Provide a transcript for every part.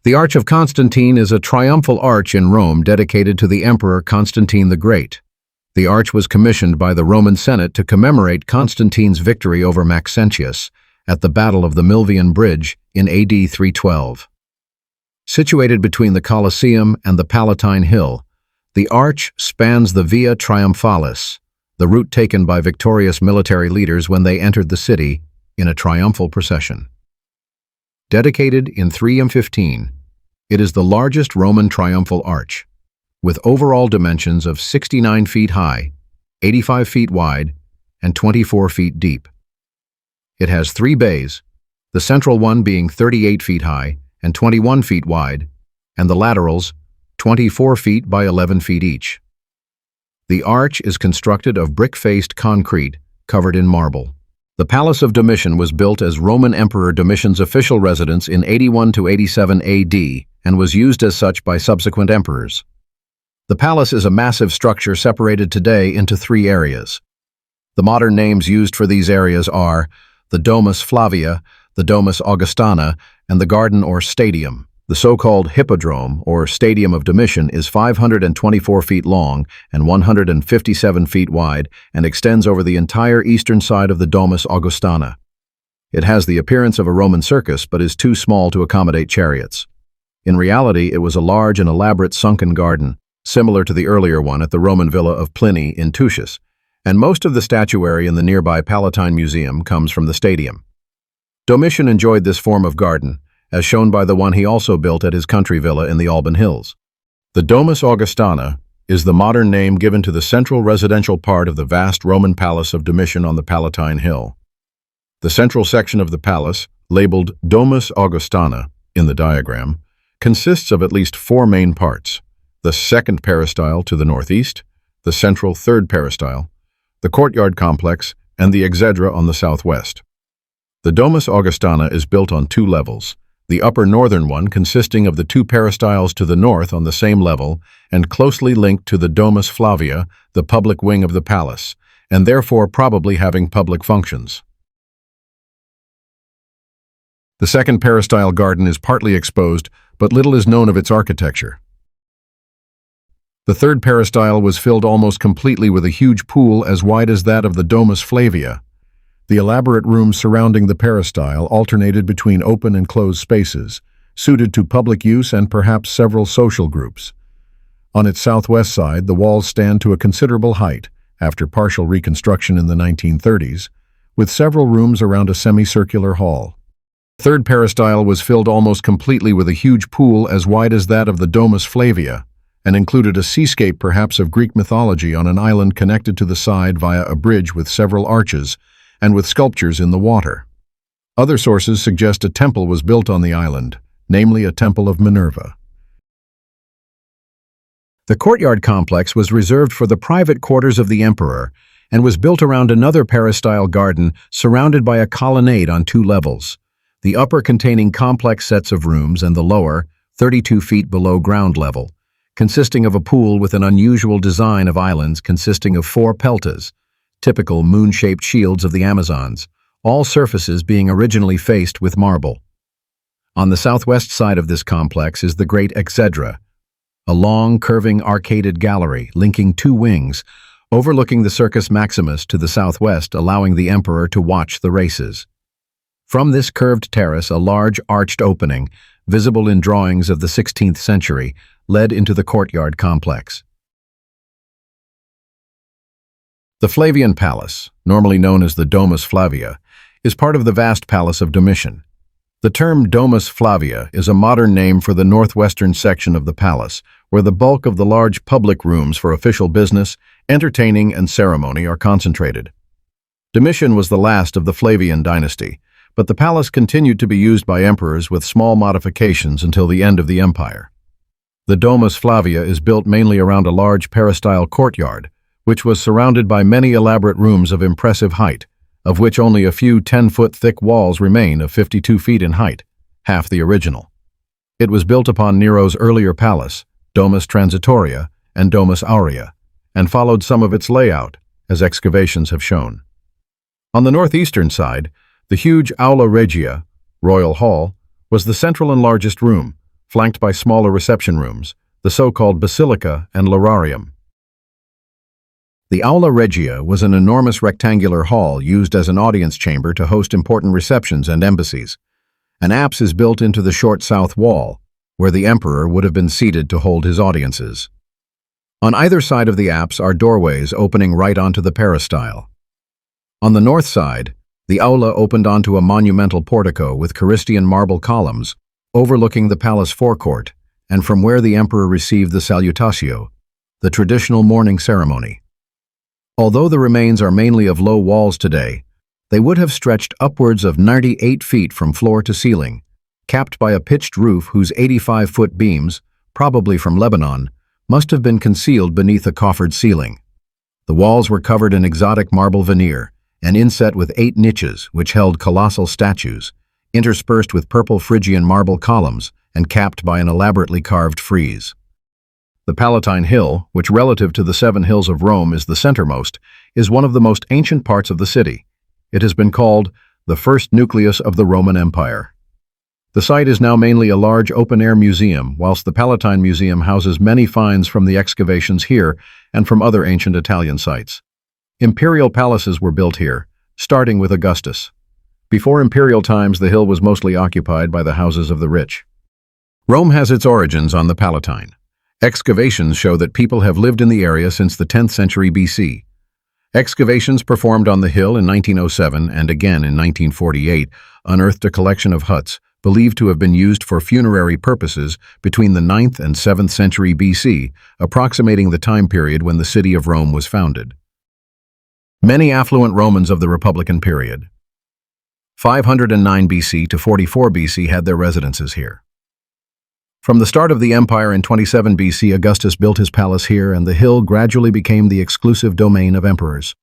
The Arch of Constantine is a triumphal arch in Rome dedicated to the Emperor Constantine the Great. The arch was commissioned by the Roman Senate to commemorate Constantine's victory over Maxentius at the Battle of the Milvian Bridge in AD 312. Situated between the Colosseum and the Palatine Hill, the arch spans the Via Triumphalis, the route taken by victorious military leaders when they entered the city in a triumphal procession. Dedicated in 315, it is the largest Roman triumphal arch, with overall dimensions of 69 feet high, 85 feet wide, and 24 feet deep. It has 3 bays, the central one being 38 feet high and 21 feet wide, and the laterals 24 feet by 11 feet each. The arch is constructed of brick-faced concrete covered in marble. The Palace of Domitian was built as Roman Emperor Domitian's official residence in 81 to 87 AD and was used as such by subsequent emperors. The palace is a massive structure separated today into 3 areas. The modern names used for these areas are the Domus Flavia, the Domus Augustana, and the Garden or Stadium. The so-called Hippodrome, or Stadium of Domitian, is 524 feet long and 157 feet wide and extends over the entire eastern side of the Domus Augustana. It has the appearance of a Roman circus but is too small to accommodate chariots. In reality, it was a large and elaborate sunken garden, similar to the earlier one at the Roman villa of Pliny in Tucius, and most of the statuary in the nearby Palatine Museum comes from the stadium. Domitian enjoyed this form of garden, as shown by the one he also built at his country villa in the Alban Hills. The Domus Augustana is the modern name given to the central residential part of the vast Roman palace of Domitian on the Palatine Hill. The central section of the palace, labeled Domus Augustana in the diagram, consists of at least 4 main parts: the second peristyle to the northeast, the central third peristyle, the courtyard complex, and the exedra on the southwest. The Domus Augustana is built on 2 levels, the upper northern one consisting of the 2 peristyles to the north on the same level and closely linked to the Domus Flavia, the public wing of the palace, and therefore probably having public functions. The second peristyle garden is partly exposed, but little is known of its architecture. The third peristyle was filled almost completely with a huge pool as wide as that of the Domus Flavia. The elaborate rooms surrounding the peristyle alternated between open and closed spaces, suited to public use and perhaps several social groups. On its southwest side, the walls stand to a considerable height, after partial reconstruction in the 1930s, with several rooms around a semicircular hall. The third peristyle was filled almost completely with a huge pool as wide as that of the Domus Flavia, and included a seascape perhaps of Greek mythology on an island connected to the side via a bridge with several arches, and with sculptures in the water. Other sources suggest a temple was built on the island, namely a temple of Minerva. The courtyard complex was reserved for the private quarters of the emperor and was built around another peristyle garden surrounded by a colonnade on 2 levels, the upper containing complex sets of rooms and the lower, 32 feet below ground level, consisting of a pool with an unusual design of islands consisting of 4 peltas, typical moon-shaped shields of the Amazons, all surfaces being originally faced with marble. On the southwest side of this complex is the Great Exedra, a long, curving arcaded gallery linking 2 wings, overlooking the Circus Maximus to the southwest, allowing the emperor to watch the races. From this curved terrace, a large arched opening, visible in drawings of the 16th century, led into the courtyard complex. The Flavian Palace, normally known as the Domus Flavia, is part of the vast Palace of Domitian. The term Domus Flavia is a modern name for the northwestern section of the palace, where the bulk of the large public rooms for official business, entertaining, and ceremony are concentrated. Domitian was the last of the Flavian dynasty, but the palace continued to be used by emperors with small modifications until the end of the empire. The Domus Flavia is built mainly around a large peristyle courtyard, which was surrounded by many elaborate rooms of impressive height, of which only a few 10-foot thick walls remain of 52 feet in height, half the original. It was built upon Nero's earlier palace, Domus Transitoria and Domus Aurea, and followed some of its layout, as excavations have shown. On the northeastern side, the huge Aula Regia, Royal Hall, was the central and largest room, flanked by smaller reception rooms, the so-called Basilica and Lararium. The Aula Regia was an enormous rectangular hall used as an audience chamber to host important receptions and embassies. An apse is built into the short south wall, where the emperor would have been seated to hold his audiences. On either side of the apse are doorways opening right onto the peristyle. On the north side, the aula opened onto a monumental portico with Carystian marble columns, overlooking the palace forecourt, and from where the emperor received the salutatio, the traditional morning ceremony. Although the remains are mainly of low walls today, they would have stretched upwards of 98 feet from floor to ceiling, capped by a pitched roof whose 85-foot beams, probably from Lebanon, must have been concealed beneath a coffered ceiling. The walls were covered in exotic marble veneer and inset with 8 niches which held colossal statues, interspersed with purple Phrygian marble columns and capped by an elaborately carved frieze. The Palatine Hill, which relative to the 7 hills of Rome is the centermost, is one of the most ancient parts of the city. It has been called the first nucleus of the Roman Empire. The site is now mainly a large open-air museum, whilst the Palatine Museum houses many finds from the excavations here and from other ancient Italian sites. Imperial palaces were built here, starting with Augustus. Before imperial times, the hill was mostly occupied by the houses of the rich. Rome has its origins on the Palatine. Excavations show that people have lived in the area since the 10th century BC. Excavations performed on the hill in 1907 and again in 1948 unearthed a collection of huts believed to have been used for funerary purposes between the 9th and 7th century BC, approximating the time period when the city of Rome was founded. Many affluent Romans of the Republican period, 509 BC to 44 BC, had their residences here. From the start of the empire in 27 BC, Augustus built his palace here, and the hill gradually became the exclusive domain of emperors.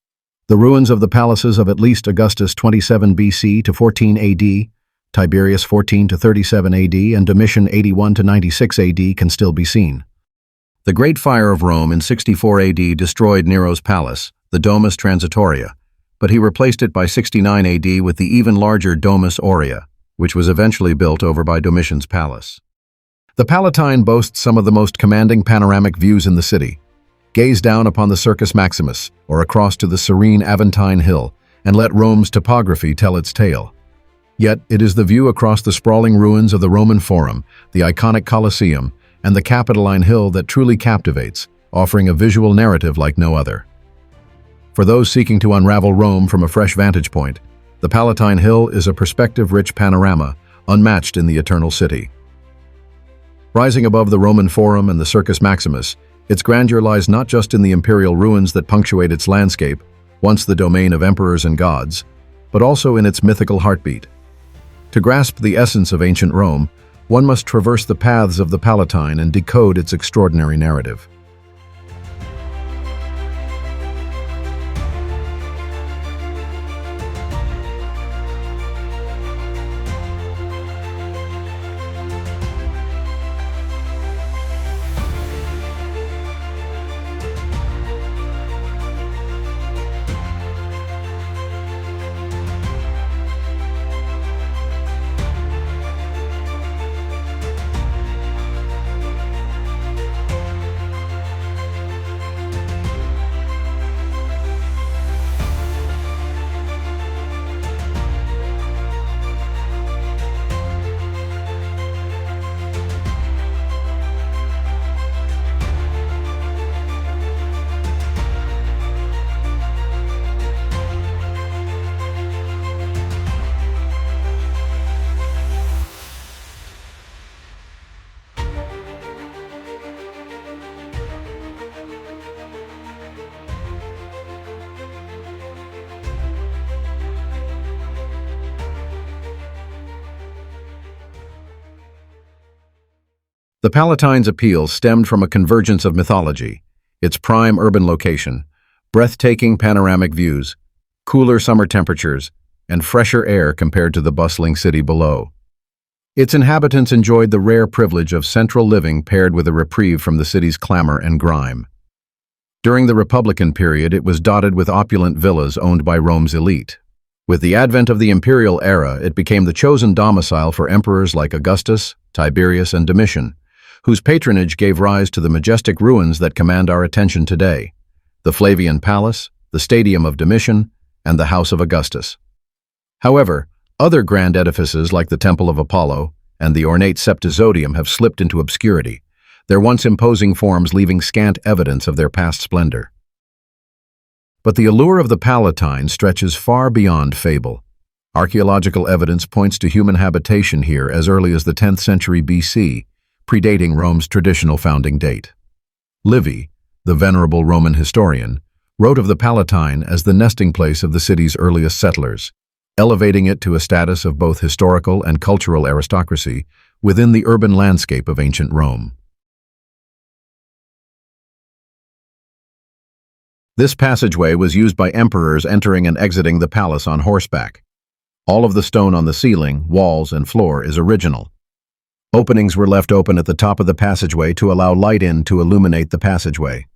The ruins of the palaces of at least Augustus 27 BC to 14 AD, Tiberius 14 to 37 AD, and Domitian 81 to 96 AD can still be seen. The Great Fire of Rome in 64 AD destroyed Nero's palace, the Domus Transitoria, but he replaced it by 69 AD with the even larger Domus Aurea, which was eventually built over by Domitian's palace. The Palatine boasts some of the most commanding panoramic views in the city. Gaze down upon the Circus Maximus, or across to the serene Aventine Hill, and let Rome's topography tell its tale. Yet, it is the view across the sprawling ruins of the Roman Forum, the iconic Colosseum, and the Capitoline Hill that truly captivates, offering a visual narrative like no other. For those seeking to unravel Rome from a fresh vantage point, the Palatine Hill is a perspective-rich panorama, unmatched in the Eternal City. Rising above the Roman Forum and the Circus Maximus, its grandeur lies not just in the imperial ruins that punctuate its landscape, once the domain of emperors and gods, but also in its mythical heartbeat. To grasp the essence of ancient Rome, one must traverse the paths of the Palatine and decode its extraordinary narrative. The Palatine's appeal stemmed from a convergence of mythology, its prime urban location, breathtaking panoramic views, cooler summer temperatures, and fresher air compared to the bustling city below. Its inhabitants enjoyed the rare privilege of central living paired with a reprieve from the city's clamor and grime. During the Republican period, it was dotted with opulent villas owned by Rome's elite. With the advent of the imperial era, it became the chosen domicile for emperors like Augustus, Tiberius, and Domitian, whose patronage gave rise to the majestic ruins that command our attention today: the Flavian Palace, the Stadium of Domitian, and the House of Augustus. However, other grand edifices like the Temple of Apollo and the ornate Septizodium have slipped into obscurity, their once imposing forms leaving scant evidence of their past splendor. But the allure of the Palatine stretches far beyond fable. Archaeological evidence points to human habitation here as early as the 10th century BC, predating Rome's traditional founding date. Livy, the venerable Roman historian, wrote of the Palatine as the nesting place of the city's earliest settlers, elevating it to a status of both historical and cultural aristocracy within the urban landscape of ancient Rome. This passageway was used by emperors entering and exiting the palace on horseback. All of the stone on the ceiling, walls, and floor is original. Openings were left open at the top of the passageway to allow light in to illuminate the passageway.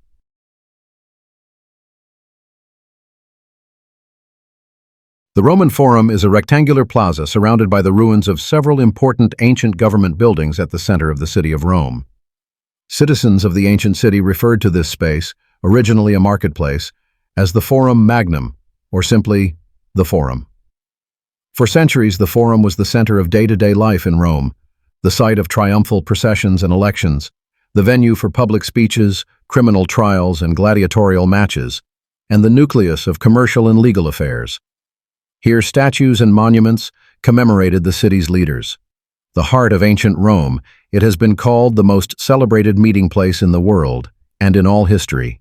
The Roman Forum is a rectangular plaza surrounded by the ruins of several important ancient government buildings at the center of the city of Rome. Citizens of the ancient city referred to this space, originally a marketplace, as the Forum Magnum, or simply the Forum. For centuries, the Forum was the center of day-to-day life in Rome, the site of triumphal processions and elections, the venue for public speeches, criminal trials, and gladiatorial matches, and the nucleus of commercial and legal affairs. Here, statues and monuments commemorated the city's leaders. The heart of ancient Rome, it has been called the most celebrated meeting place in the world and in all history.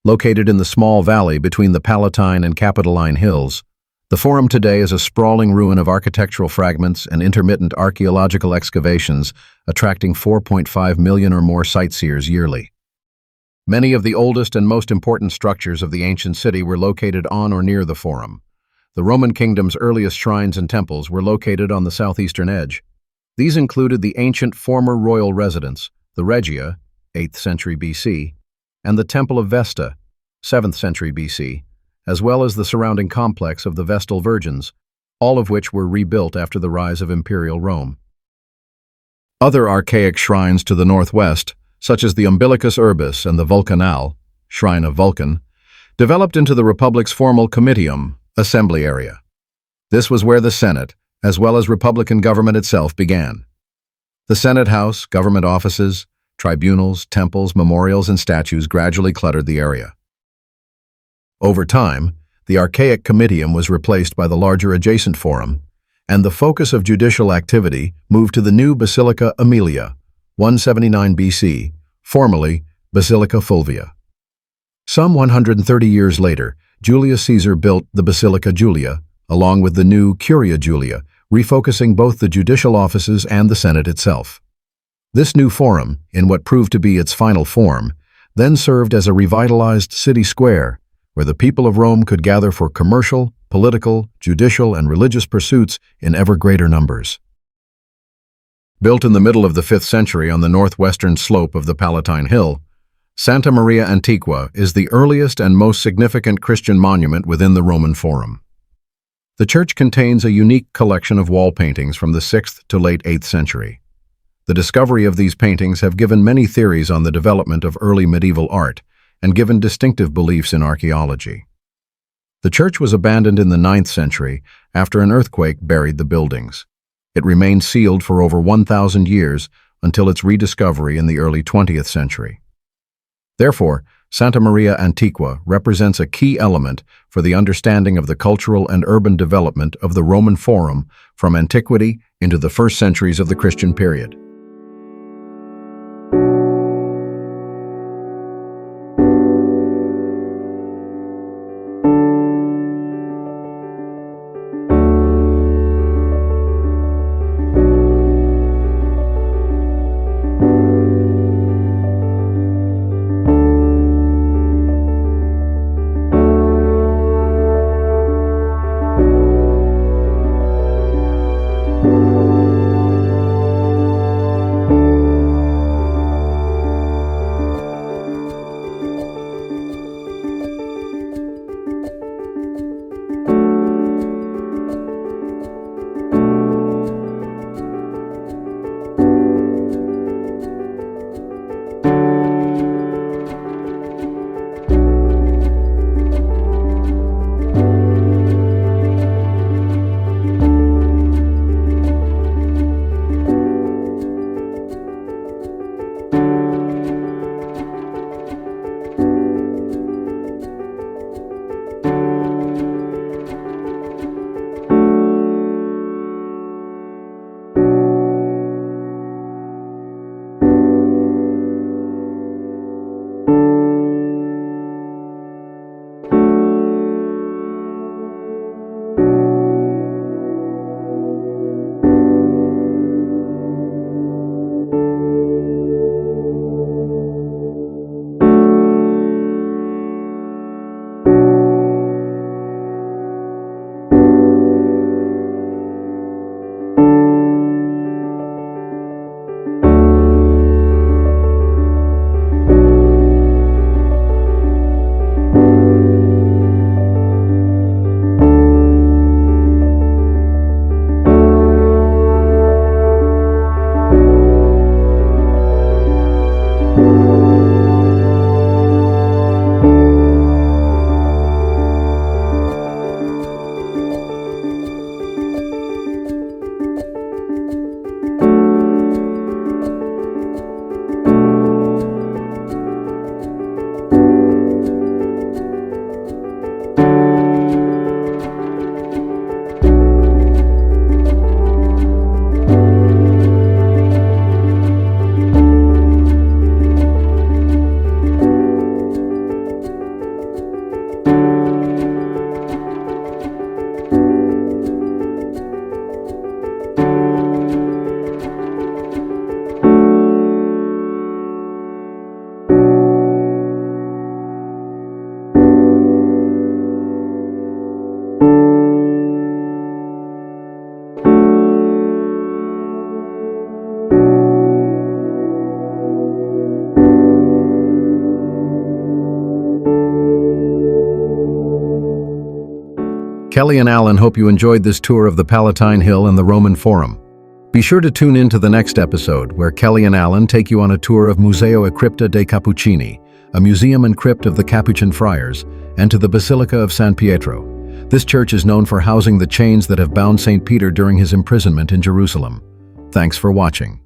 Located in the small valley between the Palatine and Capitoline Hills, the Forum today is a sprawling ruin of architectural fragments and intermittent archaeological excavations, attracting 4.5 million or more sightseers yearly. Many of the oldest and most important structures of the ancient city were located on or near the Forum. The Roman kingdom's earliest shrines and temples were located on the southeastern edge. These included the ancient former royal residence, the Regia, 8th century BC, and the Temple of Vesta, 7th century BC, as well as the surrounding complex of the Vestal Virgins, all of which were rebuilt after the rise of imperial Rome. Other archaic shrines to the northwest, such as the Umbilicus Urbis and the Vulcanale, Shrine of Vulcan, developed into the Republic's formal comitium, assembly area. This was where the Senate, as well as Republican government itself, began. The Senate House, government offices, tribunals, temples, memorials, and statues gradually cluttered the area. Over time, the archaic comitium was replaced by the larger adjacent forum, and the focus of judicial activity moved to the new Basilica Aemilia, 179 BC, formerly Basilica Fulvia. Some 130 years later, Julius Caesar built the Basilica Julia, along with the new Curia Julia, refocusing both the judicial offices and the Senate itself. This new forum, in what proved to be its final form, then served as a revitalized city square where the people of Rome could gather for commercial, political, judicial, and religious pursuits in ever greater numbers. Built in the middle of the 5th century on the northwestern slope of the Palatine Hill, Santa Maria Antiqua is the earliest and most significant Christian monument within the Roman Forum. The church contains a unique collection of wall paintings from the 6th to late 8th century. The discovery of these paintings have given many theories on the development of early medieval art and given distinctive beliefs in archaeology. The church was abandoned in the 9th century after an earthquake buried the buildings. It remained sealed for over 1,000 years until its rediscovery in the early 20th century. Therefore, Santa Maria Antiqua represents a key element for the understanding of the cultural and urban development of the Roman Forum from antiquity into the first centuries of the Christian period. Kelly and Alan hope you enjoyed this tour of the Palatine Hill and the Roman Forum. Be sure to tune in to the next episode, where Kelly and Alan take you on a tour of Museo e Cripta dei Cappuccini, a museum and crypt of the Capuchin friars, and to the Basilica of San Pietro. This church is known for housing the chains that have bound St. Peter during his imprisonment in Jerusalem. Thanks for watching.